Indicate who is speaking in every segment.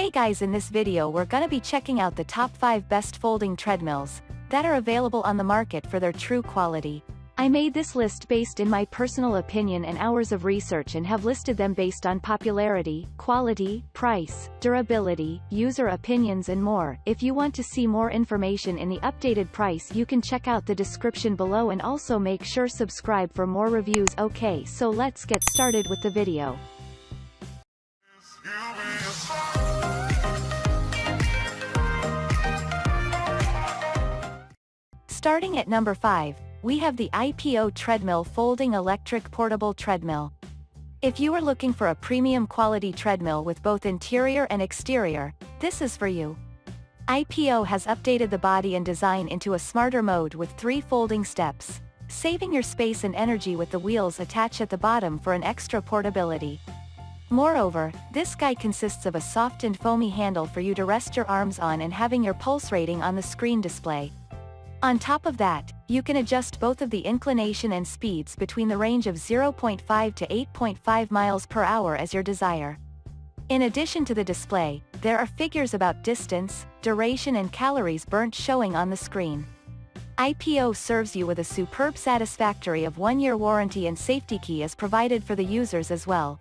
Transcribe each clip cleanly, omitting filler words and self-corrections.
Speaker 1: Hey guys, in this video we're gonna be checking out the top 5 best folding treadmills that are available on the market for their true quality. I made this list based in my personal opinion and hours of research and have listed them based on popularity, quality, price, durability, user opinions and more. If you want to see more information in the updated price, you can check out the description below and also make sure subscribe for more reviews. Okay, so let's get started with the video. Starting at number 5, we have the IPO Treadmill Folding Electric Portable Treadmill. If you are looking for a premium quality treadmill with both interior and exterior, this is for you. IPO has updated the body and design into a smarter mode with 3 folding steps, saving your space and energy with the wheels attached at the bottom for an extra portability. Moreover, this guy consists of a soft and foamy handle for you to rest your arms on and having your pulse rating on the screen display. On top of that, you can adjust both of the inclination and speeds between the range of 0.5 to 8.5 miles per hour as your desire. In addition to the display, there are figures about distance, duration and calories burnt showing on the screen. IPO serves you with a superb satisfactory of 1-year warranty and safety key is provided for the users as well.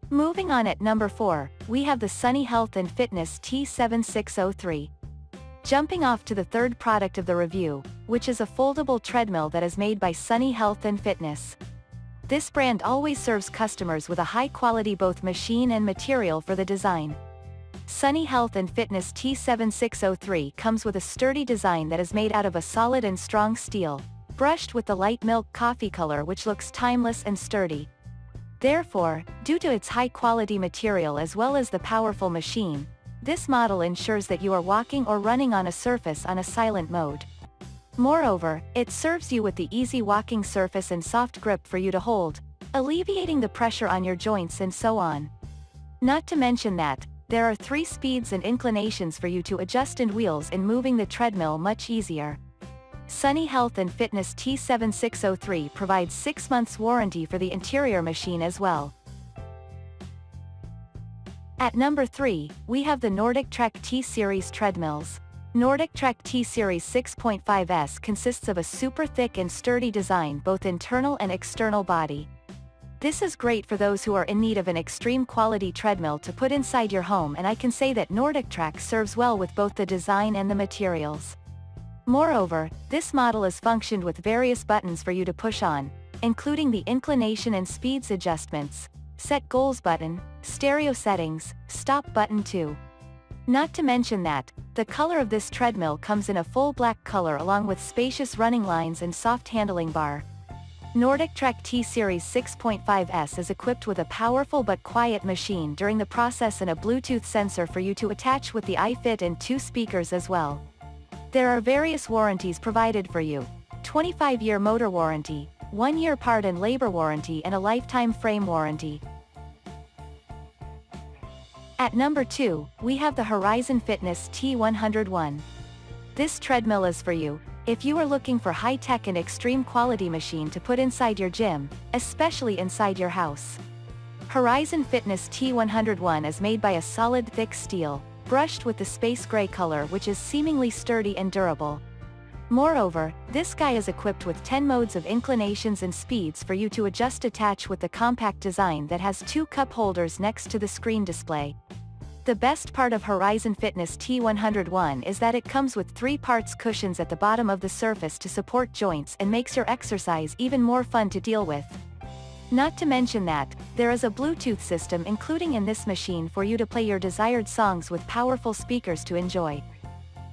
Speaker 1: Moving on at number 4, we have the Sunny Health and Fitness T7603. Jumping off to the third product of the review, which is a foldable treadmill that is made by Sunny Health and Fitness. This brand always serves customers with a high-quality both machine and material for the design. Sunny Health and Fitness T7603 comes with a sturdy design that is made out of a solid and strong steel, brushed with the light milk coffee color which looks timeless and sturdy. Therefore, due to its high-quality material as well as the powerful machine, this model ensures that you are walking or running on a surface on a silent mode. Moreover, it serves you with the easy walking surface and soft grip for you to hold, alleviating the pressure on your joints and so on. Not to mention that, there are 3 speeds and inclinations for you to adjust and wheels in moving the treadmill much easier. Sunny Health and Fitness T7603 provides 6 months warranty for the interior machine as well. At number 3, we have the NordicTrack T Series Treadmills. NordicTrack T Series 6.5S consists of a super thick and sturdy design both internal and external body. This is great for those who are in need of an extreme quality treadmill to put inside your home, and I can say that NordicTrack serves well with both the design and the materials. Moreover, this model is functioned with various buttons for you to push on, including the inclination and speeds adjustments, set goals button, stereo settings, stop button too. Not to mention that, the color of this treadmill comes in a full black color along with spacious running lines and soft handling bar. NordicTrack T Series 6.5S is equipped with a powerful but quiet machine during the process and a Bluetooth sensor for you to attach with the iFit and 2 speakers as well. There are various warranties provided for you: 25-year motor warranty, 1-year part and labor warranty and a lifetime frame warranty. At number 2, we have the Horizon Fitness T101. This treadmill is for you, if you are looking for high-tech and extreme quality machine to put inside your gym, especially inside your house. Horizon Fitness T101 is made by a solid thick steel, brushed with the space gray color which is seemingly sturdy and durable. Moreover, this guy is equipped with 10 modes of inclinations and speeds for you to adjust attach with the compact design that has 2 cup holders next to the screen display. The best part of Horizon Fitness T101 is that it comes with 3 parts cushions at the bottom of the surface to support joints and makes your exercise even more fun to deal with. Not to mention that, there is a Bluetooth system including in this machine for you to play your desired songs with powerful speakers to enjoy.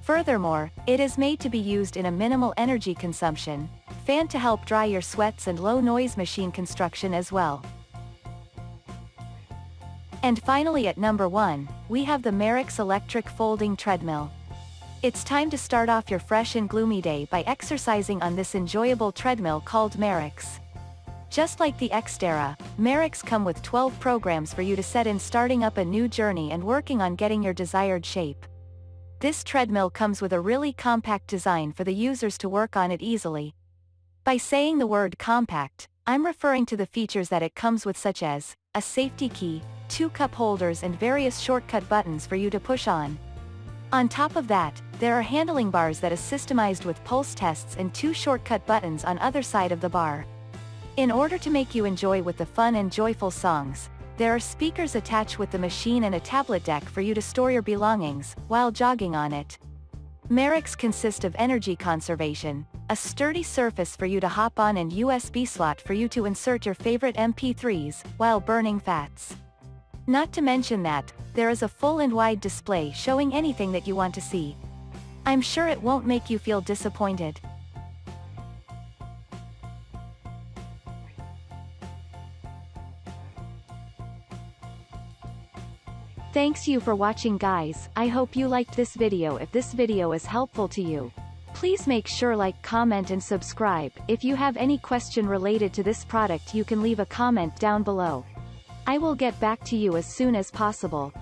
Speaker 1: Furthermore, it is made to be used in a minimal energy consumption, fan to help dry your sweats and low noise machine construction as well. And finally at number 1, we have the Merax Electric Folding Treadmill. It's time to start off your fresh and gloomy day by exercising on this enjoyable treadmill called Merax. Just like the Xterra, Merax come with 12 programs for you to set in starting up a new journey and working on getting your desired shape. This treadmill comes with a really compact design for the users to work on it easily. By saying the word compact, I'm referring to the features that it comes with, such as a safety key, 2 cup holders and various shortcut buttons for you to push on. On top of that, there are handling bars that is systemized with pulse tests and 2 shortcut buttons on other side of the bar. In order to make you enjoy with the fun and joyful songs, there are speakers attached with the machine and a tablet deck for you to store your belongings, while jogging on it. Merax consists of energy conservation, a sturdy surface for you to hop on and USB slot for you to insert your favorite MP3s, while burning fats. Not to mention that, there is a full and wide display showing anything that you want to see. I'm sure it won't make you feel disappointed. Thanks you for watching guys, I hope you liked this video. If this video is helpful to you, please make sure like, comment and subscribe. If you have any question related to this product you can leave a comment down below. I will get back to you as soon as possible.